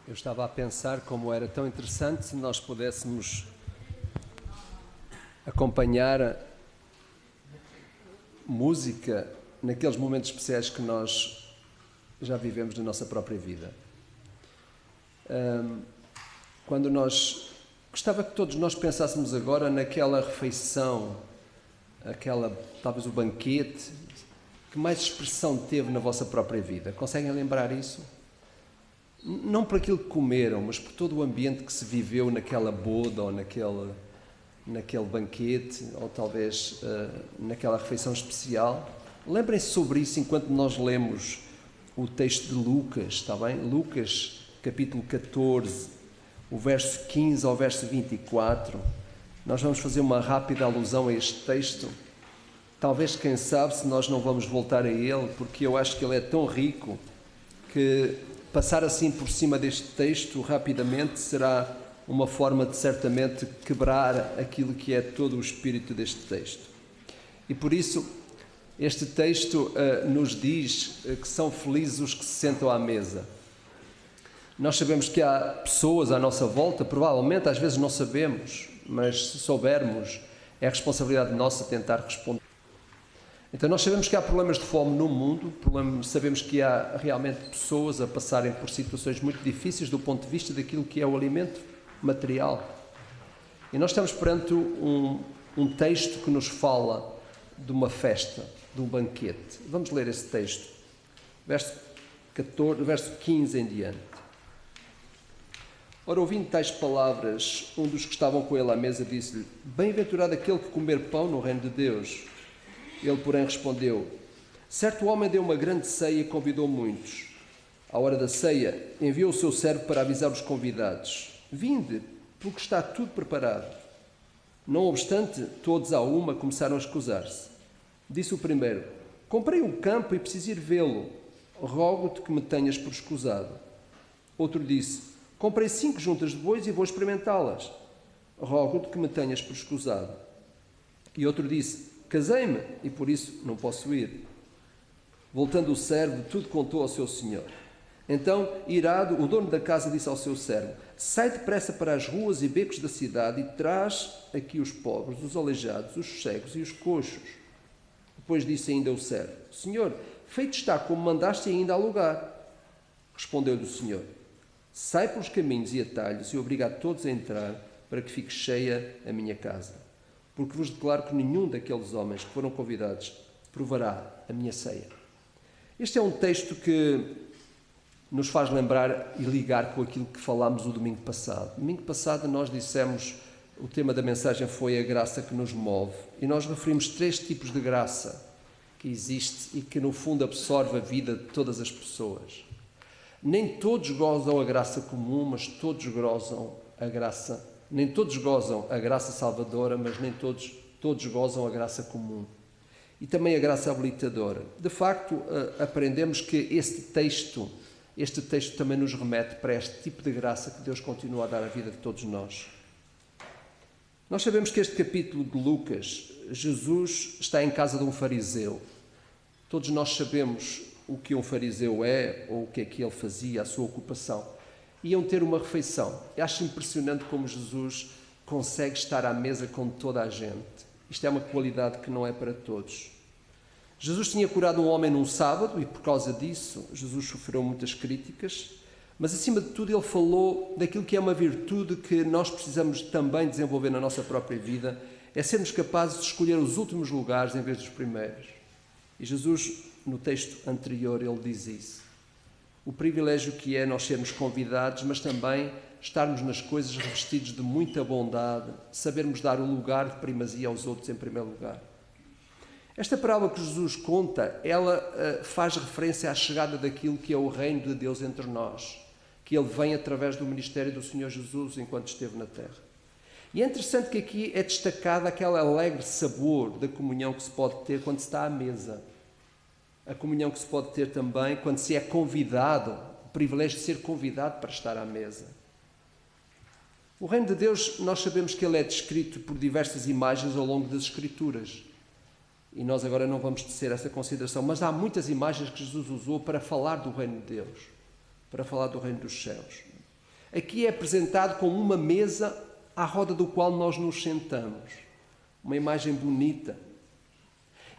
Eu estava a pensar como era tão interessante se nós pudéssemos acompanhar música naqueles momentos especiais que nós já vivemos na nossa própria vida. Quando gostava que todos nós pensássemos agora naquela refeição, talvez o banquete, que mais expressão teve na vossa própria vida. Conseguem lembrar isso? Não por aquilo que comeram, mas por todo o ambiente que se viveu naquela boda ou naquele banquete, ou talvez naquela refeição especial. Lembrem-se sobre isso enquanto nós lemos o texto de Lucas, está bem? Lucas, capítulo 14, o verso 15 ao verso 24. Nós vamos fazer uma rápida alusão a este texto. Talvez, quem sabe, se nós não vamos voltar a ele, porque eu acho que ele é tão rico que passar assim por cima deste texto rapidamente será uma forma de certamente quebrar aquilo que é todo o espírito deste texto. E por isso este texto nos diz que são felizes os que se sentam à mesa. Nós sabemos que há pessoas à nossa volta, provavelmente às vezes não sabemos, mas se soubermos é responsabilidade nossa tentar responder. Então nós sabemos que há problemas de fome no mundo, sabemos que há realmente pessoas a passarem por situações muito difíceis do ponto de vista daquilo que é o alimento material. E nós estamos perante um texto que nos fala de uma festa, de um banquete. Vamos ler esse texto, verso 15 em diante. Ora, ouvindo tais palavras, um dos que estavam com ele à mesa disse-lhe: Bem-aventurado aquele que comer pão no reino de Deus. Ele, porém, respondeu: Certo homem deu uma grande ceia e convidou muitos. À hora da ceia, enviou o seu servo para avisar os convidados: Vinde, porque está tudo preparado. Não obstante, todos à uma começaram a escusar-se. Disse o primeiro: Comprei um campo e preciso ir vê-lo. Rogo-te que me tenhas por escusado. Outro disse: Comprei 5 juntas de bois e vou experimentá-las. Rogo-te que me tenhas por escusado. E outro disse: Casei-me e por isso não posso ir. Voltando o servo, tudo contou ao seu senhor. Então, irado, o dono da casa disse ao seu servo: Sai depressa para as ruas e becos da cidade e traz aqui os pobres, os aleijados, os cegos e os coxos. Depois disse ainda o servo: Senhor, feito está como mandaste e ainda há lugar. Respondeu-lhe o senhor: Sai pelos caminhos e atalhos e obriga a todos a entrar para que fique cheia a minha casa. Porque vos declaro que nenhum daqueles homens que foram convidados provará a minha ceia. Este é um texto que nos faz lembrar e ligar com aquilo que falámos o domingo passado. Domingo passado nós dissemos, o tema da mensagem foi a graça que nos move. E nós referimos 3 tipos de graça que existe e que no fundo absorve a vida de todas as pessoas. Nem todos gozam a graça comum, mas todos gozam a graça. Nem todos gozam a graça salvadora, mas nem todos gozam a graça comum. E também a graça habilitadora. De facto, aprendemos que este texto também nos remete para este tipo de graça que Deus continua a dar à vida de todos nós. Nós sabemos que este capítulo de Lucas, Jesus está em casa de um fariseu. Todos nós sabemos o que um fariseu é ou o que é que ele fazia, a sua ocupação. Iam ter uma refeição. Eu acho impressionante como Jesus consegue estar à mesa com toda a gente. Isto é uma qualidade que não é para todos. Jesus tinha curado um homem num sábado e por causa disso Jesus sofreu muitas críticas, mas acima de tudo ele falou daquilo que é uma virtude que nós precisamos também desenvolver na nossa própria vida, é sermos capazes de escolher os últimos lugares em vez dos primeiros. E Jesus, no texto anterior, ele diz isso. O privilégio que é nós sermos convidados, mas também estarmos nas coisas revestidos de muita bondade, sabermos dar o lugar de primazia aos outros em primeiro lugar. Esta parábola que Jesus conta, ela faz referência à chegada daquilo que é o reino de Deus entre nós, que ele vem através do ministério do Senhor Jesus enquanto esteve na terra. E é interessante que aqui é destacado aquele alegre sabor da comunhão que se pode ter quando se está à mesa. A comunhão que se pode ter também quando se é convidado, o privilégio de ser convidado para estar à mesa. O reino de Deus, nós sabemos que ele é descrito por diversas imagens ao longo das Escrituras. E nós agora não vamos tecer essa consideração, mas há muitas imagens que Jesus usou para falar do reino de Deus, para falar do reino dos céus. aqui é apresentado como uma mesa à roda do qual nós nos sentamos. Uma imagem bonita.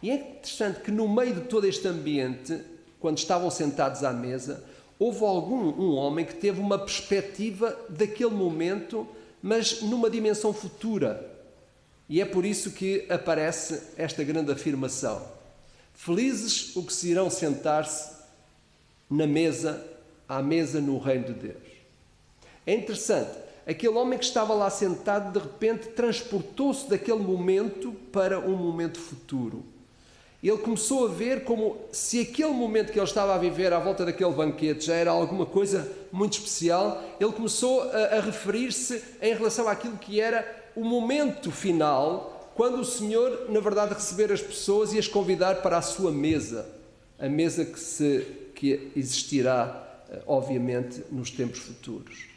E é interessante que no meio de todo este ambiente, quando estavam sentados à mesa, houve um homem que teve uma perspectiva daquele momento, mas numa dimensão futura. E é por isso que aparece esta grande afirmação. Felizes os que se irão sentar-se à mesa no reino de Deus. É interessante, aquele homem que estava lá sentado, de repente transportou-se daquele momento para um momento futuro. Ele começou a ver como se aquele momento que ele estava a viver à volta daquele banquete já era alguma coisa muito especial. Ele começou a referir-se em relação àquilo que era o momento final, quando o Senhor, na verdade, receber as pessoas e as convidar para a sua mesa, a mesa que existirá, obviamente, nos tempos futuros.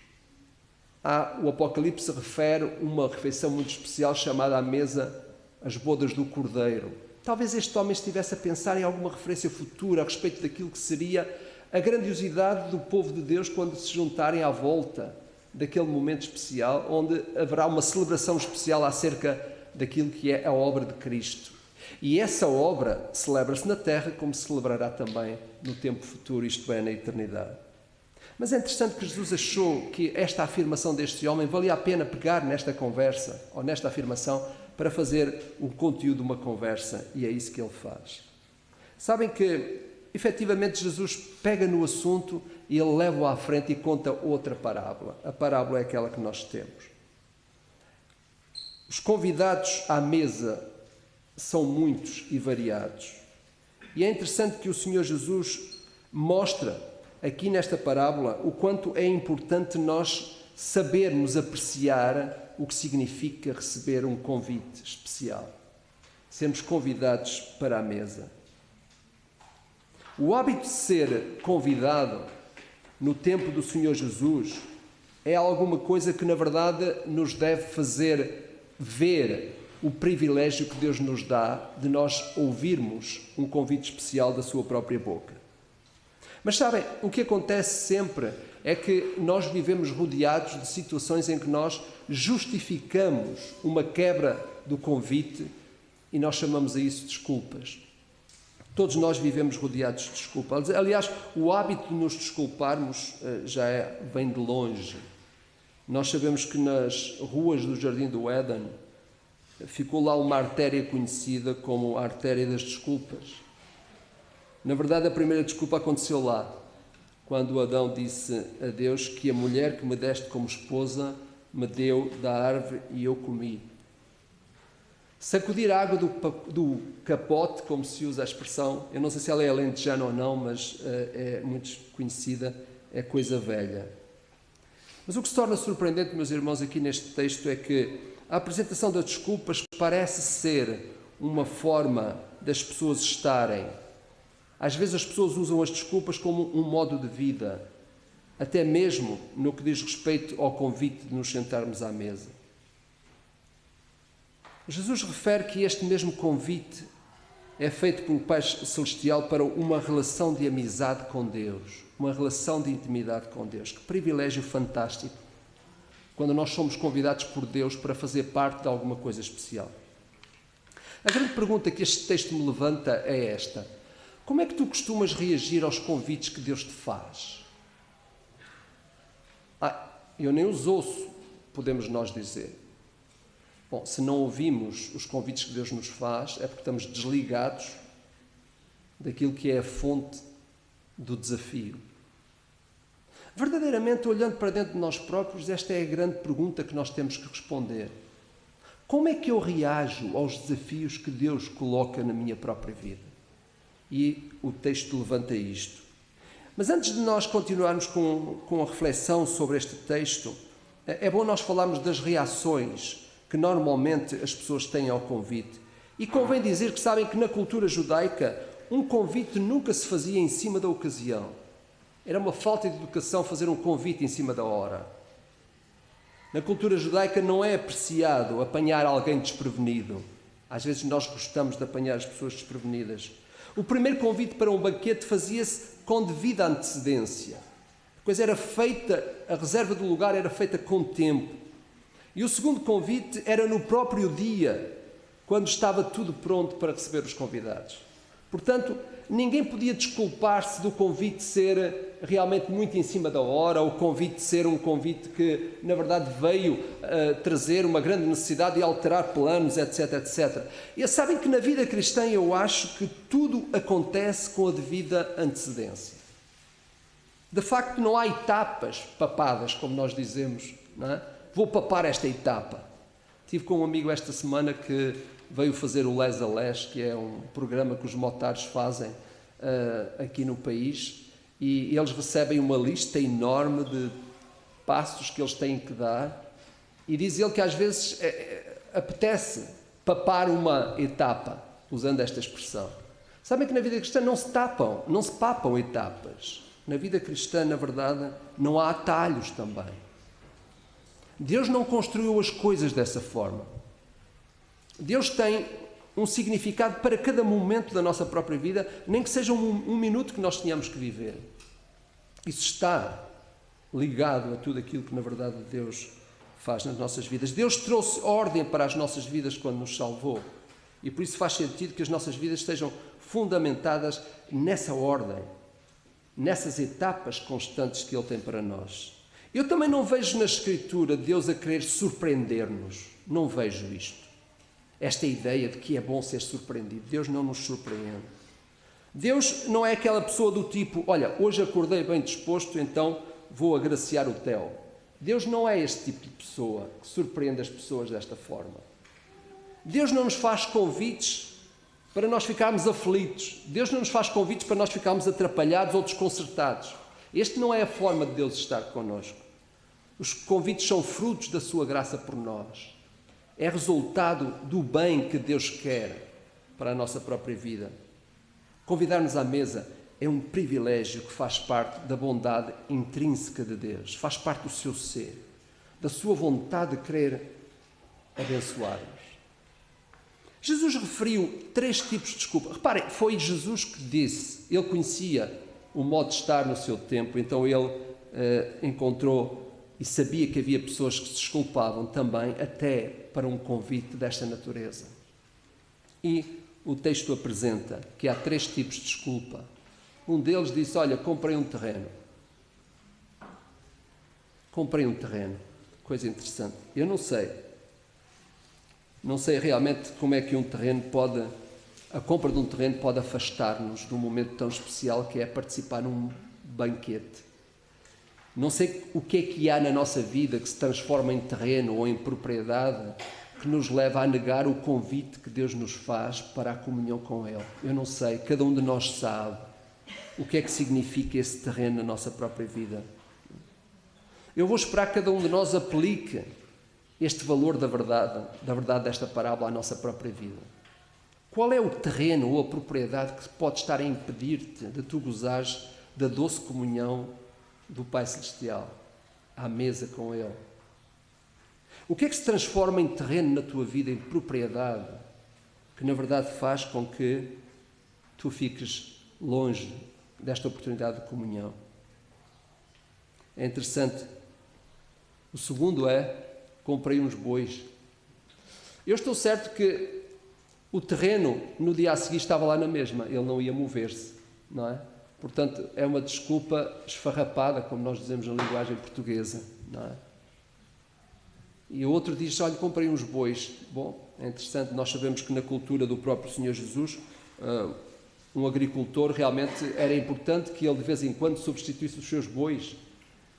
O Apocalipse refere uma refeição muito especial chamada à mesa as bodas do Cordeiro. Talvez este homem estivesse a pensar em alguma referência futura a respeito daquilo que seria a grandiosidade do povo de Deus quando se juntarem à volta daquele momento especial, onde haverá uma celebração especial acerca daquilo que é a obra de Cristo. E essa obra celebra-se na terra como se celebrará também no tempo futuro, isto é, na eternidade. Mas é interessante que Jesus achou que esta afirmação deste homem valia a pena pegar nesta conversa, ou nesta afirmação, para fazer o conteúdo de uma conversa, e é isso que ele faz. Sabem que, efetivamente, Jesus pega no assunto e ele leva-o à frente e conta outra parábola. A parábola é aquela que nós temos. Os convidados à mesa são muitos e variados. E é interessante que o Senhor Jesus mostra aqui nesta parábola o quanto é importante nós sabermos apreciar o que significa receber um convite especial. Sermos convidados para a mesa. O hábito de ser convidado no tempo do Senhor Jesus é alguma coisa que, na verdade, nos deve fazer ver o privilégio que Deus nos dá de nós ouvirmos um convite especial da sua própria boca. Mas sabem, o que acontece sempre é que nós vivemos rodeados de situações em que nós justificamos uma quebra do convite e nós chamamos a isso desculpas. Todos nós vivemos rodeados de desculpas. Aliás, o hábito de nos desculparmos vem de longe. Nós sabemos que nas ruas do Jardim do Éden ficou lá uma artéria conhecida como a artéria das desculpas. Na verdade, a primeira desculpa aconteceu lá, quando Adão disse a Deus que a mulher que me deste como esposa me deu da árvore e eu comi. Sacudir a água do capote, como se usa a expressão, eu não sei se ela é alentejana ou não, mas é muito conhecida, é coisa velha. Mas o que se torna surpreendente, meus irmãos, aqui neste texto é que a apresentação das desculpas parece ser uma forma das pessoas estarem. Às vezes as pessoas usam as desculpas como um modo de vida, até mesmo no que diz respeito ao convite de nos sentarmos à mesa. Jesus refere que este mesmo convite é feito pelo Pai Celestial para uma relação de amizade com Deus, uma relação de intimidade com Deus. Que privilégio fantástico quando nós somos convidados por Deus para fazer parte de alguma coisa especial. A grande pergunta que este texto me levanta é esta: como é que tu costumas reagir aos convites que Deus te faz? Eu nem os ouço, podemos nós dizer. Bom, se não ouvimos os convites que Deus nos faz, é porque estamos desligados daquilo que é a fonte do desafio. Verdadeiramente, olhando para dentro de nós próprios, esta é a grande pergunta que nós temos que responder. Como é que eu reajo aos desafios que Deus coloca na minha própria vida? E o texto levanta isto. Mas antes de nós continuarmos com a reflexão sobre este texto, é bom nós falarmos das reações que normalmente as pessoas têm ao convite. E convém dizer que sabem que na cultura judaica um convite nunca se fazia em cima da ocasião. Era uma falta de educação fazer um convite em cima da hora. Na cultura judaica não é apreciado apanhar alguém desprevenido. Às vezes nós gostamos de apanhar as pessoas desprevenidas. O primeiro convite para um banquete fazia-se com devida antecedência. A coisa era feita, a reserva do lugar era feita com tempo. E o segundo convite era no próprio dia, quando estava tudo pronto para receber os convidados. Portanto, ninguém podia desculpar-se do convite ser realmente muito em cima da hora, ou o convite ser um convite que, na verdade, veio trazer uma grande necessidade de alterar planos, etc, etc. E sabem que na vida cristã eu acho que tudo acontece com a devida antecedência. De facto, não há etapas papadas, como nós dizemos, não é? Vou papar esta etapa. Estive com um amigo esta semana que veio fazer o Les a Les, que é um programa que os motards fazem aqui no país, e eles recebem uma lista enorme de passos que eles têm que dar, e diz ele que às vezes apetece papar uma etapa, usando esta expressão. Sabem que na vida cristã não se papam etapas. Na vida cristã, na verdade, não há atalhos também. Deus não construiu as coisas dessa forma. Deus tem um significado para cada momento da nossa própria vida, nem que seja um minuto que nós tenhamos que viver. Isso está ligado a tudo aquilo que, na verdade, Deus faz nas nossas vidas. Deus trouxe ordem para as nossas vidas quando nos salvou. E por isso faz sentido que as nossas vidas estejam fundamentadas nessa ordem, nessas etapas constantes que Ele tem para nós. Eu também não vejo na Escritura Deus a querer surpreender-nos. Não vejo isto. Esta ideia de que é bom ser surpreendido. Deus não nos surpreende. Deus não é aquela pessoa do tipo, olha, hoje acordei bem disposto, então vou agraciar o Theo. Deus não é este tipo de pessoa que surpreende as pessoas desta forma. Deus não nos faz convites para nós ficarmos aflitos. Deus não nos faz convites para nós ficarmos atrapalhados ou desconcertados. Esta não é a forma de Deus estar connosco. Os convites são frutos da sua graça por nós. É resultado do bem que Deus quer para a nossa própria vida. Convidar-nos à mesa é um privilégio que faz parte da bondade intrínseca de Deus, faz parte do seu ser, da sua vontade de querer abençoar-nos. Jesus referiu 3 tipos de desculpa. Reparem, foi Jesus que disse, ele conhecia o modo de estar no seu tempo, então ele encontrou e sabia que havia pessoas que se desculpavam também, até para um convite desta natureza. E o texto apresenta que há 3 tipos de desculpa. Um deles disse, olha, comprei um terreno. Comprei um terreno. Coisa interessante. Eu não sei realmente como é que a compra de um terreno pode afastar-nos de um momento tão especial que é participar num banquete. Não sei o que é que há na nossa vida que se transforma em terreno ou em propriedade que nos leva a negar o convite que Deus nos faz para a comunhão com Ele. Eu não sei, cada um de nós sabe o que é que significa esse terreno na nossa própria vida. Eu vou esperar que cada um de nós aplique este valor da verdade desta parábola à nossa própria vida. Qual é o terreno ou a propriedade que pode estar a impedir-te de tu gozares da doce comunhão do Pai Celestial, à mesa com Ele? O que é que se transforma em terreno na tua vida, em propriedade, que na verdade faz com que tu fiques longe desta oportunidade de comunhão? É interessante. O segundo é, comprei uns bois. Eu estou certo que o terreno no dia a seguir estava lá na mesma, ele não ia mover-se, não é? Portanto, é uma desculpa esfarrapada, como nós dizemos na linguagem portuguesa, não é? E o outro diz, olha, comprei uns bois. Bom, é interessante, nós sabemos que na cultura do próprio Senhor Jesus, um agricultor realmente era importante que ele de vez em quando substituísse os seus bois,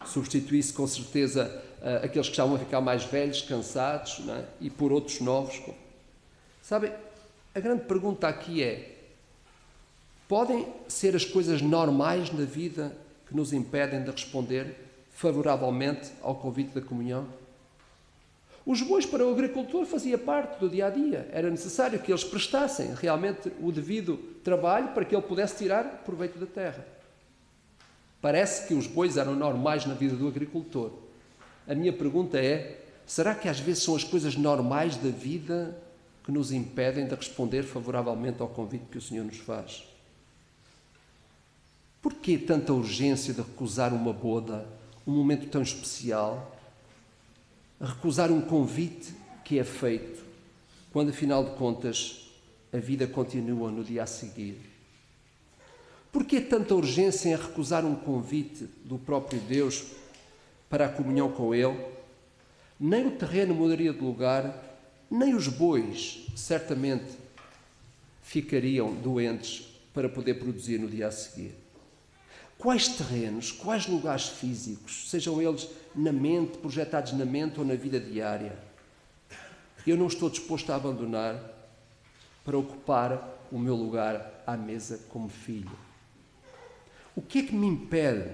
substituísse com certeza aqueles que estavam a ficar mais velhos, cansados, não é? E por outros novos. Sabem, a grande pergunta aqui é, podem ser as coisas normais na vida que nos impedem de responder favoravelmente ao convite da comunhão? Os bois para o agricultor fazia parte do dia-a-dia. Era necessário que eles prestassem realmente o devido trabalho para que ele pudesse tirar proveito da terra. Parece que os bois eram normais na vida do agricultor. A minha pergunta é, será que às vezes são as coisas normais da vida que nos impedem de responder favoravelmente ao convite que o Senhor nos faz? Porquê tanta urgência de recusar uma boda, um momento tão especial? Recusar um convite que é feito, quando afinal de contas a vida continua no dia a seguir? Porquê tanta urgência em recusar um convite do próprio Deus para a comunhão com Ele? Nem o terreno mudaria de lugar, nem os bois certamente ficariam doentes para poder produzir no dia a seguir. Quais terrenos, quais lugares físicos, sejam eles na mente, projetados na mente ou na vida diária, eu não estou disposto a abandonar para ocupar o meu lugar à mesa como filho? O que é que me impede?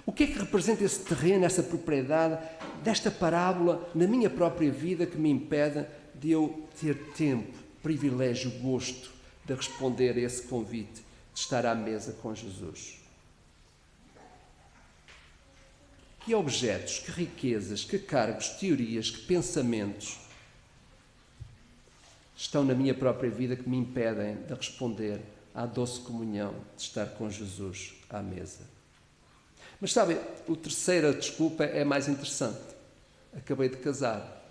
O que é que representa esse terreno, essa propriedade, desta parábola na minha própria vida que me impede de eu ter tempo, privilégio, gosto de responder a esse convite de estar à mesa com Jesus? Que objetos, que riquezas, que cargos, teorias, que pensamentos estão na minha própria vida que me impedem de responder à doce comunhão de estar com Jesus à mesa? Mas sabem, a terceira desculpa é mais interessante. Acabei de casar.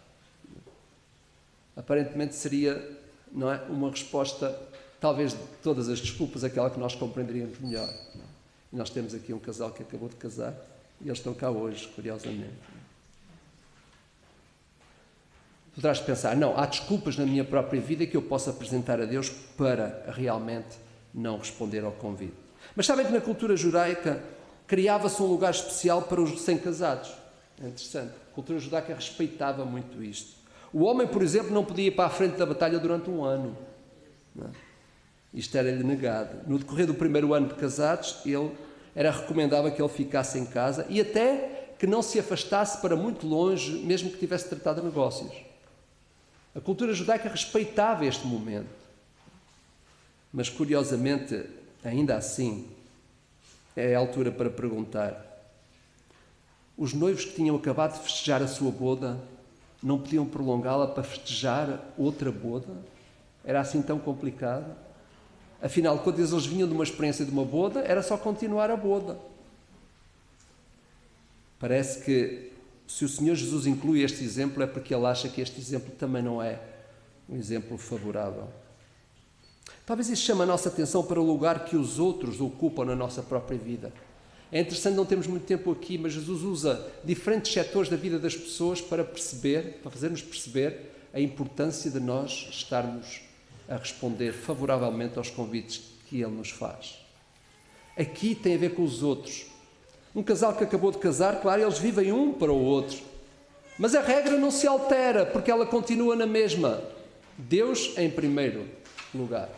Aparentemente seria, não é, uma resposta, talvez de todas as desculpas, aquela que nós compreenderíamos melhor. Não é? E nós temos aqui um casal que acabou de casar e eles estão cá hoje, curiosamente. Poderás pensar, não, há desculpas na minha própria vida que eu posso apresentar a Deus para realmente não responder ao convite. Mas sabem que na cultura judaica criava-se um lugar especial para os recém-casados. É interessante. A cultura judaica respeitava muito isto. O homem, por exemplo, não podia ir para a frente da batalha durante um ano. Não é? Isto era-lhe negado. No decorrer do primeiro ano de casados, era recomendável que ele ficasse em casa e até que não se afastasse para muito longe, mesmo que tivesse tratado de negócios. A cultura judaica respeitava este momento. Mas, curiosamente, ainda assim, é a altura para perguntar: os noivos que tinham acabado de festejar a sua boda não podiam prolongá-la para festejar outra boda? Era assim tão complicado? Afinal de contas, eles vinham de uma experiência de uma boda, era só continuar a boda. Parece que, se o Senhor Jesus inclui este exemplo, é porque Ele acha que este exemplo também não é um exemplo favorável. Talvez isso chame a nossa atenção para o lugar que os outros ocupam na nossa própria vida. É interessante, não temos muito tempo aqui, mas Jesus usa diferentes setores da vida das pessoas para fazer-nos perceber a importância de nós estarmos a responder favoravelmente aos convites que Ele nos faz. Aqui tem a ver com os outros. Um casal que acabou de casar, claro, eles vivem um para o outro. Mas a regra não se altera, porque ela continua na mesma. Deus em primeiro lugar.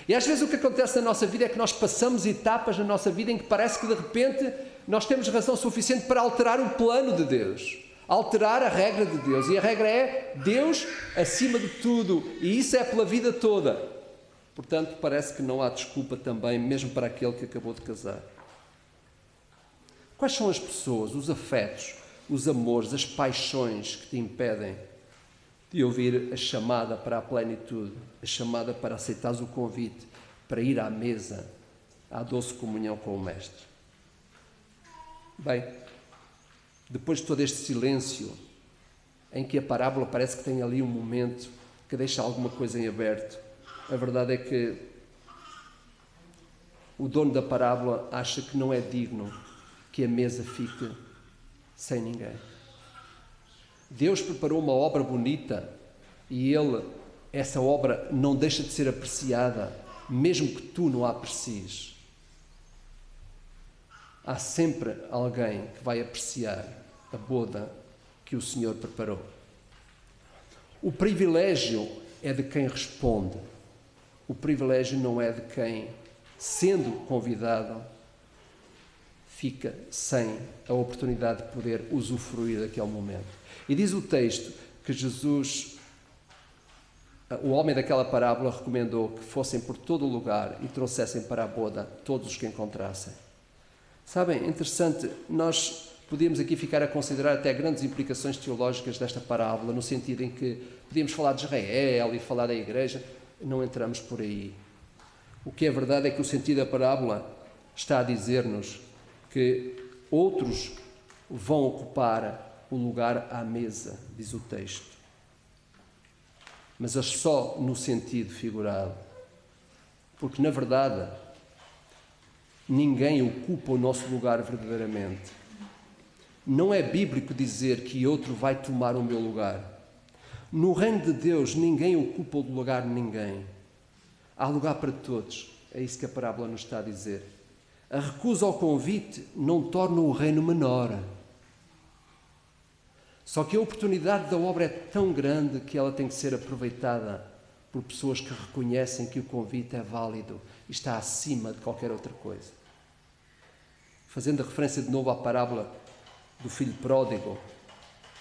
E às vezes o que acontece na nossa vida é que nós passamos etapas na nossa vida em que parece que de repente nós temos razão suficiente para alterar o plano de Deus, alterar a regra de Deus. E a regra é Deus acima de tudo, e isso é pela vida toda. Portanto, parece que não há desculpa também, mesmo para aquele que acabou de casar. Quais são as pessoas, os afetos, os amores, as paixões que te impedem de ouvir a chamada para a plenitude, a chamada para aceitares o convite, para ir à mesa, à doce comunhão com o Mestre? Bem, depois de todo este silêncio, em que a parábola parece que tem ali um momento que deixa alguma coisa em aberto, a verdade é que o dono da parábola acha que não é digno que a mesa fique sem ninguém. Deus preparou uma obra bonita e essa obra não deixa de ser apreciada, mesmo que tu não a aprecies. Há sempre alguém que vai apreciar a boda que o Senhor preparou. O privilégio é de quem responde. O privilégio não é de quem, sendo convidado, fica sem a oportunidade de poder usufruir daquele momento. E diz o texto que Jesus, o homem daquela parábola, recomendou que fossem por todo o lugar e trouxessem para a boda todos os que encontrassem. Sabem, interessante, nós podíamos aqui ficar a considerar até grandes implicações teológicas desta parábola, no sentido em que podíamos falar de Israel e falar da igreja, não entramos por aí. O que é verdade é que o sentido da parábola Está a dizer-nos que outros vão ocupar o lugar à mesa, diz o texto. Mas é só no sentido figurado. Porque, na verdade, ninguém ocupa o nosso lugar verdadeiramente. Não é bíblico dizer que outro vai tomar o meu lugar. No reino de Deus, ninguém ocupa o lugar de ninguém. Há lugar para todos. É isso que a parábola nos está a dizer. A recusa ao convite não torna o reino menor. Só que a oportunidade da obra é tão grande que ela tem que ser aproveitada por pessoas que reconhecem que o convite é válido e está acima de qualquer outra coisa. Fazendo referência de novo à parábola do filho pródigo,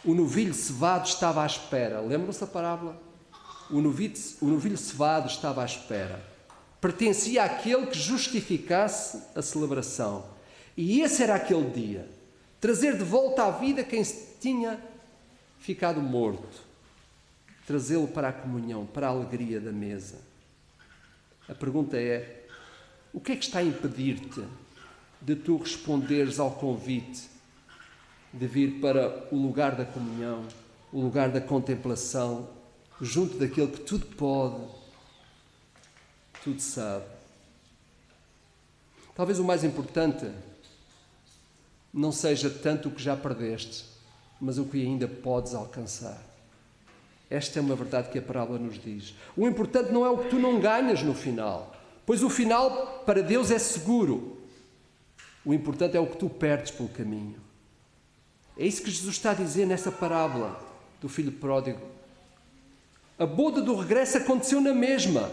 o novilho cevado estava à espera. Lembram-se da parábola? O novilho cevado estava à espera. Pertencia àquele que justificasse a celebração. E esse era aquele dia. Trazer de volta à vida quem se tinha ficado morto. Trazê-lo para a comunhão, para a alegria da mesa. A pergunta é: o que é que está a impedir-te de tu responderes ao convite de vir para o lugar da comunhão, o lugar da contemplação, junto daquele que tudo pode, tudo sabe? Talvez o mais importante não seja tanto o que já perdeste, mas o que ainda podes alcançar. Esta é uma verdade que a parábola nos diz. O importante não é o que tu não ganhas no final, pois o final para Deus é seguro. O importante é o que tu perdes pelo caminho. É isso que Jesus está a dizer nessa parábola do filho pródigo. A boda do regresso aconteceu na mesma.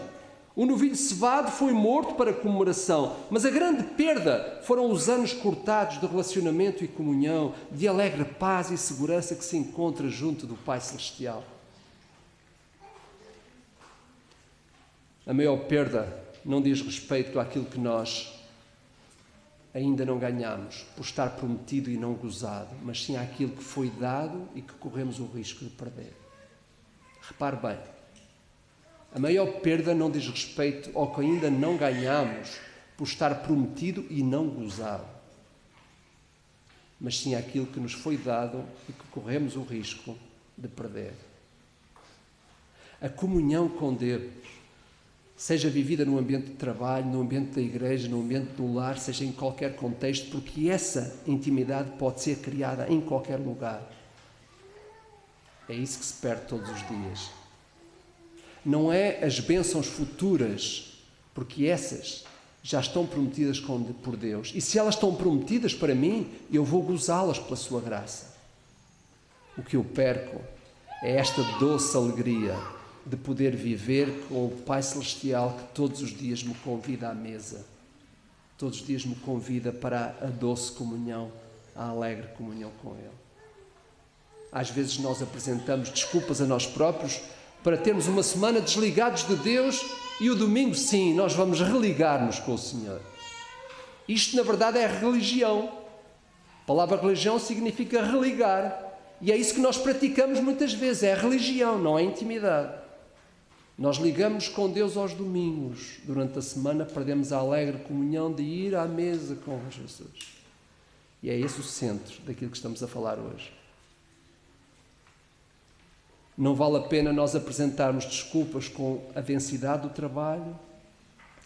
O novilho cevado foi morto para comemoração, mas a grande perda foram os anos cortados de relacionamento e comunhão, de alegre paz e segurança que se encontra junto do Pai Celestial. A maior perda não diz respeito àquilo que nós ainda não ganhamos por estar prometido e não gozado, mas sim àquilo que foi dado e que corremos o risco de perder. Repare bem, a maior perda não diz respeito ao que ainda não ganhamos por estar prometido e não gozado, mas sim àquilo que nos foi dado e que corremos o risco de perder. A comunhão com Deus, seja vivida no ambiente de trabalho, no ambiente da igreja, no ambiente do lar, seja em qualquer contexto, porque essa intimidade pode ser criada em qualquer lugar. É isso que se perde todos os dias. Não é as bênçãos futuras, porque essas já estão prometidas por Deus. E se elas estão prometidas para mim, eu vou gozá-las pela sua graça. O que eu perco é esta doce alegria de poder viver com o Pai Celestial que todos os dias me convida à mesa, todos os dias me convida para a doce comunhão, a alegre comunhão com Ele. Às vezes nós apresentamos desculpas a nós próprios para termos uma semana desligados de Deus e o domingo, sim, nós vamos religar-nos com o Senhor. Isto, na verdade, é religião. A palavra religião significa religar. E é isso que nós praticamos muitas vezes, é religião, não é intimidade. Nós ligamos com Deus aos domingos. Durante a semana perdemos a alegre comunhão de ir à mesa com Jesus. E é esse o centro daquilo que estamos a falar hoje. Não vale a pena nós apresentarmos desculpas com a densidade do trabalho,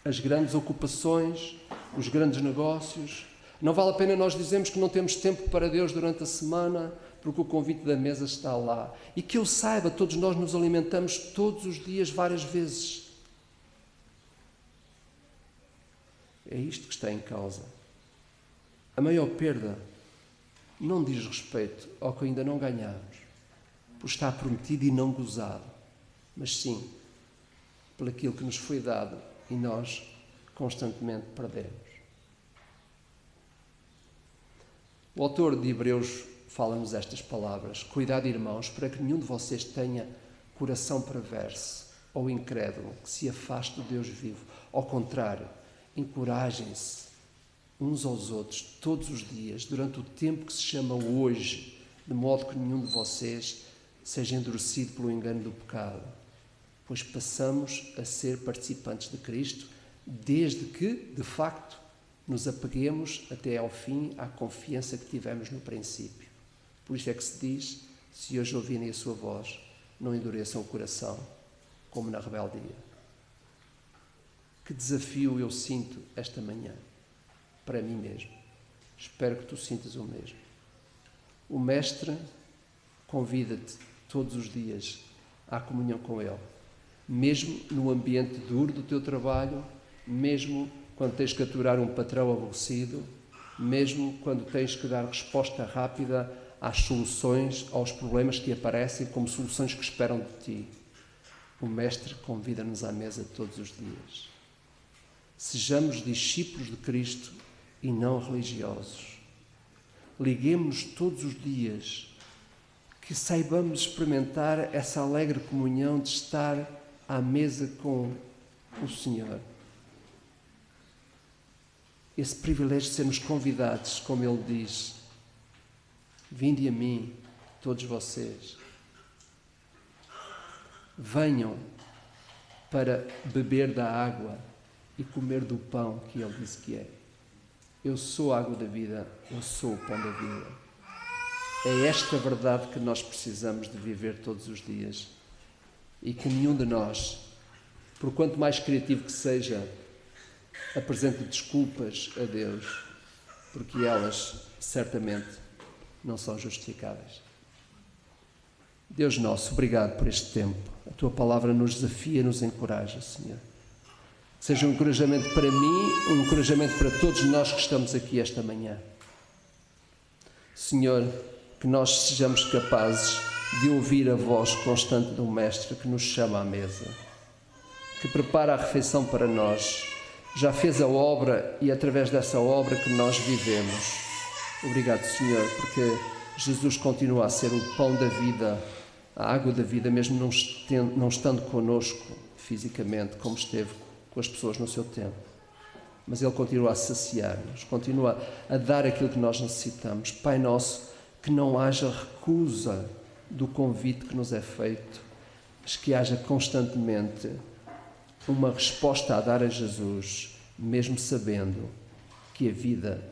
as grandes ocupações, os grandes negócios. Não vale a pena nós dizermos que não temos tempo para Deus durante a semana, porque o convite da mesa está lá. E que eu saiba, todos nós nos alimentamos todos os dias, várias vezes. É isto que está em causa. A maior perda não diz respeito ao que ainda não ganhamos, por estar prometido e não gozado, mas sim por aquilo que nos foi dado e nós constantemente perdemos. O autor de Hebreus fala-nos estas palavras: cuidado, irmãos, para que nenhum de vocês tenha coração perverso ou incrédulo, que se afaste do Deus vivo. Ao contrário, encorajem-se uns aos outros todos os dias, durante o tempo que se chama hoje, de modo que nenhum de vocês seja endurecido pelo engano do pecado, pois passamos a ser participantes de Cristo, desde que, de facto, nos apeguemos até ao fim à confiança que tivemos no princípio. Por isso é que se diz, se hoje ouvirem a sua voz, não endureçam o coração, como na rebeldia. Que desafio eu sinto esta manhã, para mim mesmo. Espero que tu sintas o mesmo. O Mestre convida-te todos os dias à comunhão com Ele, mesmo no ambiente duro do teu trabalho, mesmo quando tens que aturar um patrão aborrecido, mesmo quando tens que dar resposta rápida às soluções, aos problemas que aparecem como soluções que esperam de ti. O Mestre convida-nos à mesa todos os dias. Sejamos discípulos de Cristo e não religiosos. Liguemos-nos todos os dias, que saibamos experimentar essa alegre comunhão de estar à mesa com o Senhor. Esse privilégio de sermos convidados, como Ele diz, vinde a mim, todos vocês. Venham para beber da água e comer do pão que Ele disse que é. Eu sou a água da vida, eu sou o pão da vida. É esta verdade que nós precisamos de viver todos os dias e que nenhum de nós, por quanto mais criativo que seja, apresente desculpas a Deus, porque elas certamente não são justificáveis. Deus nosso, obrigado por este tempo. A Tua palavra nos desafia, nos encoraja, Senhor. Seja um encorajamento para mim, um encorajamento para todos nós que estamos aqui esta manhã. Senhor, que nós sejamos capazes de ouvir a voz constante do Mestre que nos chama à mesa, que prepara a refeição para nós, já fez a obra e através dessa obra que nós vivemos. Obrigado, Senhor, porque Jesus continua a ser o pão da vida, a água da vida, mesmo não estando connosco fisicamente, como esteve com as pessoas no seu tempo. Mas Ele continua a saciar-nos, continua a dar aquilo que nós necessitamos. Pai nosso, que não haja recusa do convite que nos é feito, mas que haja constantemente uma resposta a dar a Jesus, mesmo sabendo que a vida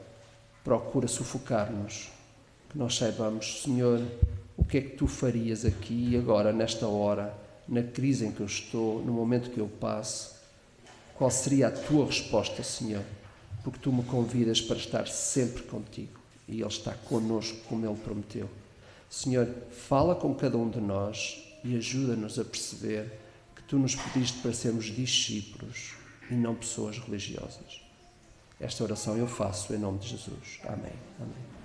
procura sufocar-nos. Que nós saibamos, Senhor, o que é que Tu farias aqui e agora, nesta hora, na crise em que eu estou, no momento que eu passo. Qual seria a Tua resposta, Senhor? Porque Tu me convidas para estar sempre contigo e Ele está connosco como Ele prometeu. Senhor, fala com cada um de nós e ajuda-nos a perceber que Tu nos pediste para sermos discípulos e não pessoas religiosas. Esta oração eu faço em nome de Jesus. Amém. Amém.